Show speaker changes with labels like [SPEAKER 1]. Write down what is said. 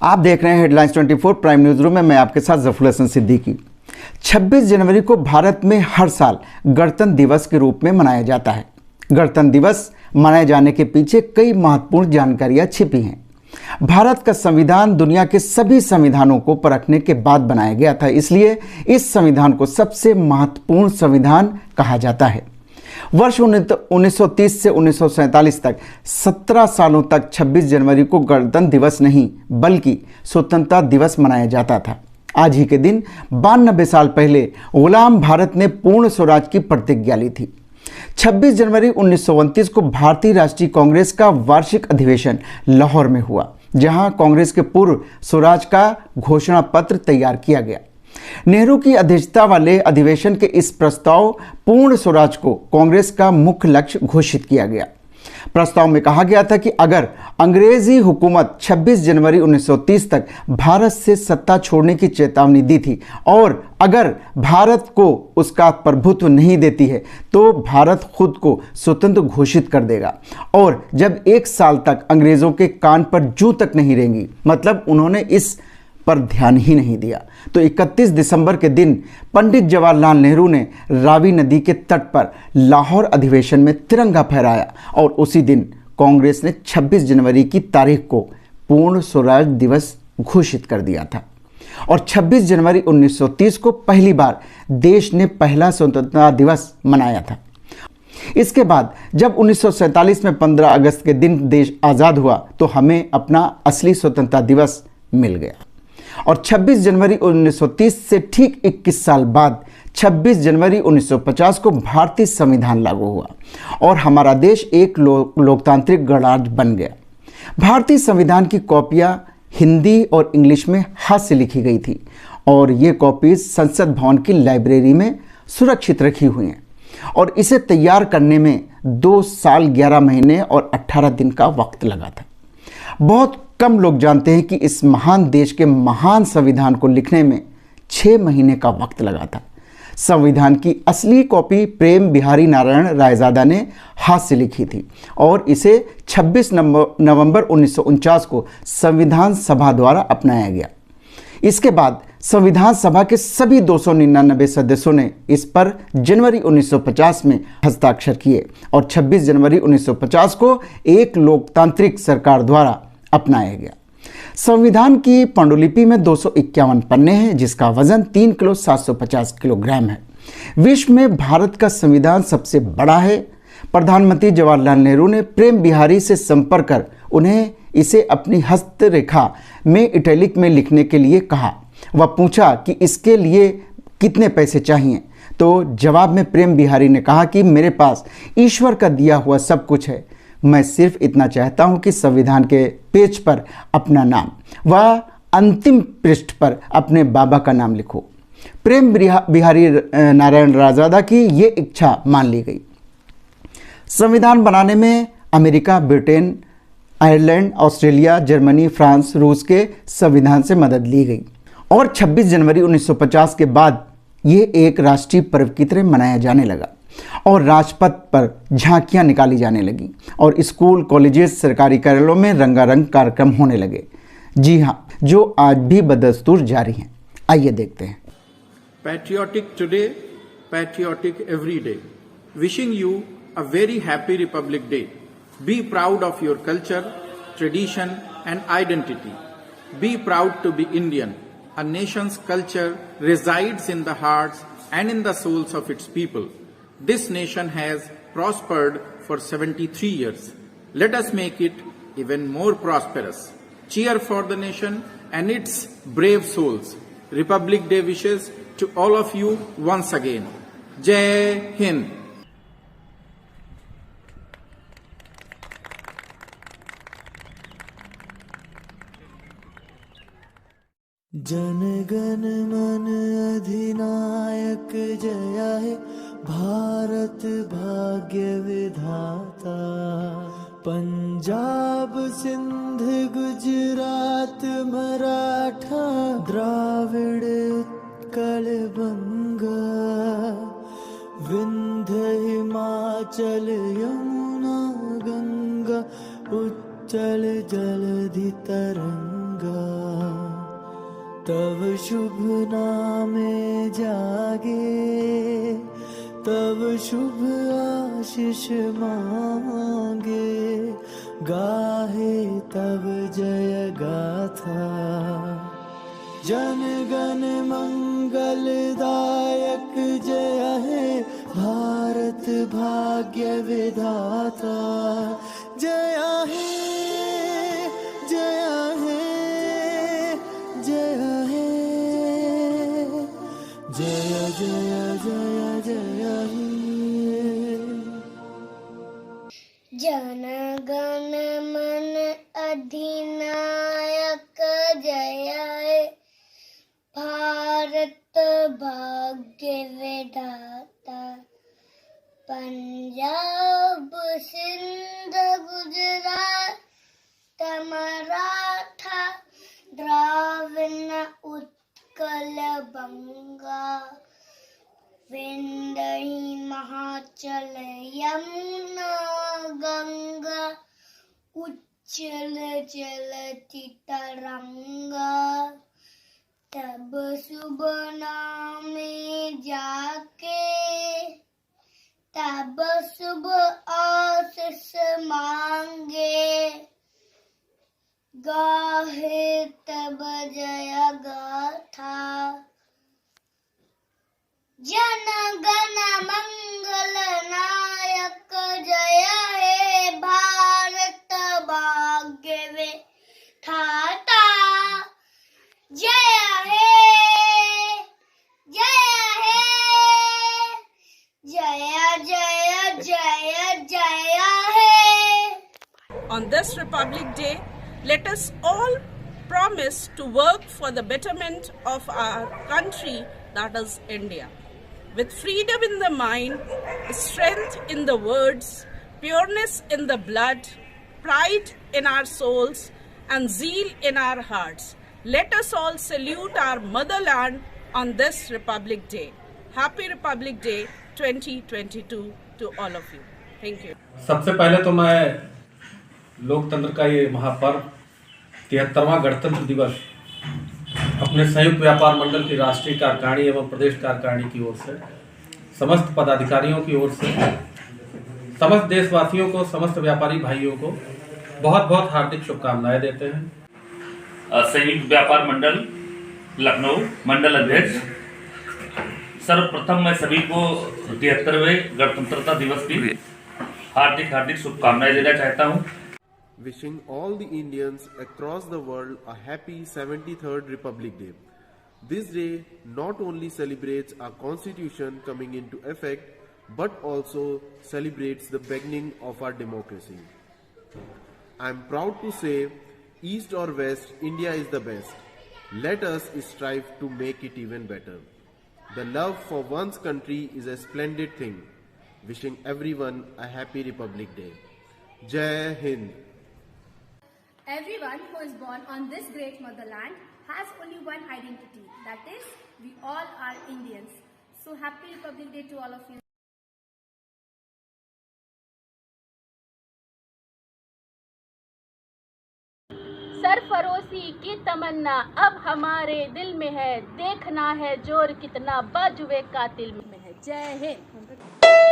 [SPEAKER 1] आप देख रहे हैं हेडलाइंस 24 प्राइम न्यूज रूम में। मैं आपके साथ जफर हसन सिद्दीकी। 26 जनवरी को भारत में हर साल गणतंत्र दिवस के रूप में मनाया जाता है। गणतंत्र दिवस मनाए जाने के पीछे कई महत्वपूर्ण जानकारियां छिपी हैं। भारत का संविधान दुनिया के सभी संविधानों को परखने के बाद बनाया गया था, इसलिए इस संविधान को सबसे महत्वपूर्ण संविधान कहा जाता है। वर्ष 1930 से 1947 तक 17 सालों तक 26 जनवरी को गणतंत्र दिवस नहीं बल्कि स्वतंत्रता दिवस मनाया जाता था। आज ही के दिन 92 साल पहले गुलाम भारत ने पूर्ण स्वराज की प्रतिज्ञा ली थी। 26 जनवरी 1929 को भारतीय राष्ट्रीय कांग्रेस का वार्षिक अधिवेशन लाहौर में हुआ, जहां कांग्रेस के पूर्व स्वराज का घोषणा पत्र तैयार किया गया। नेहरू की अध्यक्षता वाले अधिवेशन के इस प्रस्ताव पूर्ण स्वराज को कांग्रेस का मुख्य लक्ष्य घोषित किया गया। प्रस्ताव में कहा गया था कि अगर अंग्रेजी हुकूमत 26 जनवरी 1930 तक भारत से सत्ता छोड़ने की चेतावनी दी थी और अगर भारत को उसका प्रभुत्व नहीं देती है तो भारत खुद को स्वतंत्र घोषित कर देगा, और जब 1 साल तक अंग्रेजों के कान पर जूं तक नहीं रहेंगी, मतलब उन्होंने इस पर ध्यान ही नहीं दिया, तो 31 दिसंबर के दिन पंडित जवाहरलाल नेहरू ने रावी नदी के तट पर लाहौर अधिवेशन में तिरंगा फहराया और उसी दिन कांग्रेस ने 26 जनवरी की तारीख को पूर्ण स्वराज दिवस घोषित कर दिया था। और 26 जनवरी 1930 को पहली बार देश ने पहला स्वतंत्रता दिवस मनाया था। इसके बाद जब 1947 में 15 अगस्त के दिन देश आज़ाद हुआ तो हमें अपना असली स्वतंत्रता दिवस मिल गया। और 26 जनवरी 1930 से ठीक 21 साल बाद 26 जनवरी 1950 को भारतीय संविधान लागू हुआ और हमारा देश एक लोकतांत्रिक गणराज्य बन गया। भारतीय संविधान की कॉपियां हिंदी और इंग्लिश में हाथ से लिखी गई थी और ये कॉपीज संसद भवन की लाइब्रेरी में सुरक्षित रखी हुई हैं, और इसे तैयार करने में 2 साल 11 महीने और 18 दिन का वक्त लगा था। बहुत कम लोग जानते हैं कि इस महान देश के महान संविधान को लिखने में 6 महीने का वक्त लगा था। संविधान की असली कॉपी प्रेम बिहारी नारायण रायजादा ने हाथ से लिखी थी और इसे 26 नवंबर 1949 को संविधान सभा द्वारा अपनाया गया। इसके बाद संविधान सभा के सभी 299 सदस्यों ने इस पर जनवरी 1950 में हस्ताक्षर किए और 26 जनवरी 1950 को एक लोकतांत्रिक सरकार द्वारा अपनाया गया। संविधान की पांडुलिपि में 251 पन्ने हैं, जिसका वजन 3 किलो 750 किलोग्राम है। विश्व में भारत का संविधान सबसे बड़ा है। प्रधानमंत्री जवाहरलाल नेहरू ने प्रेम बिहारी से संपर्क कर उन्हें इसे अपनी हस्तरेखा में इटैलिक में लिखने के लिए कहा। वह पूछा कि इसके लिए कितने पैसे चाहिए, तो जवाब में प्रेम बिहारी ने कहा कि मेरे पास ईश्वर का दिया हुआ सब कुछ है, मैं सिर्फ इतना चाहता हूं कि संविधान के पेज पर अपना नाम व अंतिम पृष्ठ पर अपने बाबा का नाम लिखो। प्रेम बिहारी नारायण रायजादा की ये इच्छा मान ली गई। संविधान बनाने में America, Britain, Ireland, Australia, Germany, France, रूस के संविधान से मदद ली गई और 26 जनवरी 1950 के बाद ये एक राष्ट्रीय पर्व की तरह मनाया जाने लगा और राजपथ पर झांकियां निकाली जाने लगी और स्कूल, कॉलेजेस, सरकारी कार्यालयों में रंगारंग कार्यक्रम होने लगे। जी हाँ, जो आज भी बदस्तूर जारी हैं। आइए देखते हैं।
[SPEAKER 2] Patriotic today, patriotic every day. Wishing you a very happy republic day. Be proud of your culture, tradition and identity. Be proud to be Indian. A nation's culture resides in the hearts and in the souls of its people. This nation has prospered for 73 years. Let us make it even more prosperous. Cheer for the nation and its brave souls. Republic Day wishes to all of you once again. Jai Hind.
[SPEAKER 3] Jana Gana मन अधिनायक जय हे भारत भाग्य विधाता। पंजाब सिंध गुजरात मराठा द्राविड़ उत्कल बंगा। विंध्य हिमाचल यमुना गंगा उच्चल जलधि तरंगा। में जागे, तब शुभ आशीष मांगे, गाहे तब जय गाथा। जन गण मंगलदायक जय हे भारत भाग्य विधाता। जय हे जय हे जय हे, जय जय जय जय हे।
[SPEAKER 4] जन गण मन अधिनायक जय हे भारत भाग्य विधाता। पंजाब सिंध गुजरात मराठा द्राविड़ उत्कल बंगा। विंध्य हिमाचल यमुना गंगा। उच्चल चलती तरंगा। तब शुभ नाम में जाके, तब शुभ आशीष मांगे, गाहे तब जय गाथा। जन गण मंगल नायक जय हे भारत भाग्य विधाता। जय हे जय हे जय जय जय जय हे।
[SPEAKER 5] On this Republic Day, let us all promise to work for the betterment of our country, that is India. With freedom in the mind, strength in the words, pureness in the blood, pride in our souls, and zeal in our hearts, let us all salute our motherland on this Republic Day. Happy Republic Day 2022 to all of you. Thank you.
[SPEAKER 6] सबसे पहले तो मैं लोकतंत्र का ये महापर्व 73वां गणतंत्र दिवस अपने संयुक्त व्यापार मंडल की राष्ट्रीय कार्यकारिणी एवं प्रदेश कार्यकारिणी की ओर से, समस्त पदाधिकारियों की ओर से, समस्त देशवासियों को, समस्त व्यापारी भाइयों को बहुत बहुत हार्दिक शुभकामनाएं देते हैं।
[SPEAKER 7] संयुक्त व्यापार मंडल लखनऊ मंडल अध्यक्ष, सर्वप्रथम मैं सभी को 73वें गणतंत्रता दिवस की हार्दिक शुभकामनाएं देना चाहता हूं।
[SPEAKER 8] Wishing all the Indians across the world a happy 73rd Republic Day. This day not only celebrates our constitution coming into effect, but also celebrates the beginning of our democracy. I am proud to say, East or West, India is the best. Let us strive to make it even better. The love for one's country is a splendid thing. Wishing everyone a happy Republic Day. Jai Hind.
[SPEAKER 9] Everyone who is born on this great motherland has only one identity, that is, we all are Indians. So happy Republic Day to all of you.
[SPEAKER 10] सरफरोशी की तमन्ना अब हमारे दिल में है, देखना है जोर कितना बाजुए कातिल में है। जय हिंद।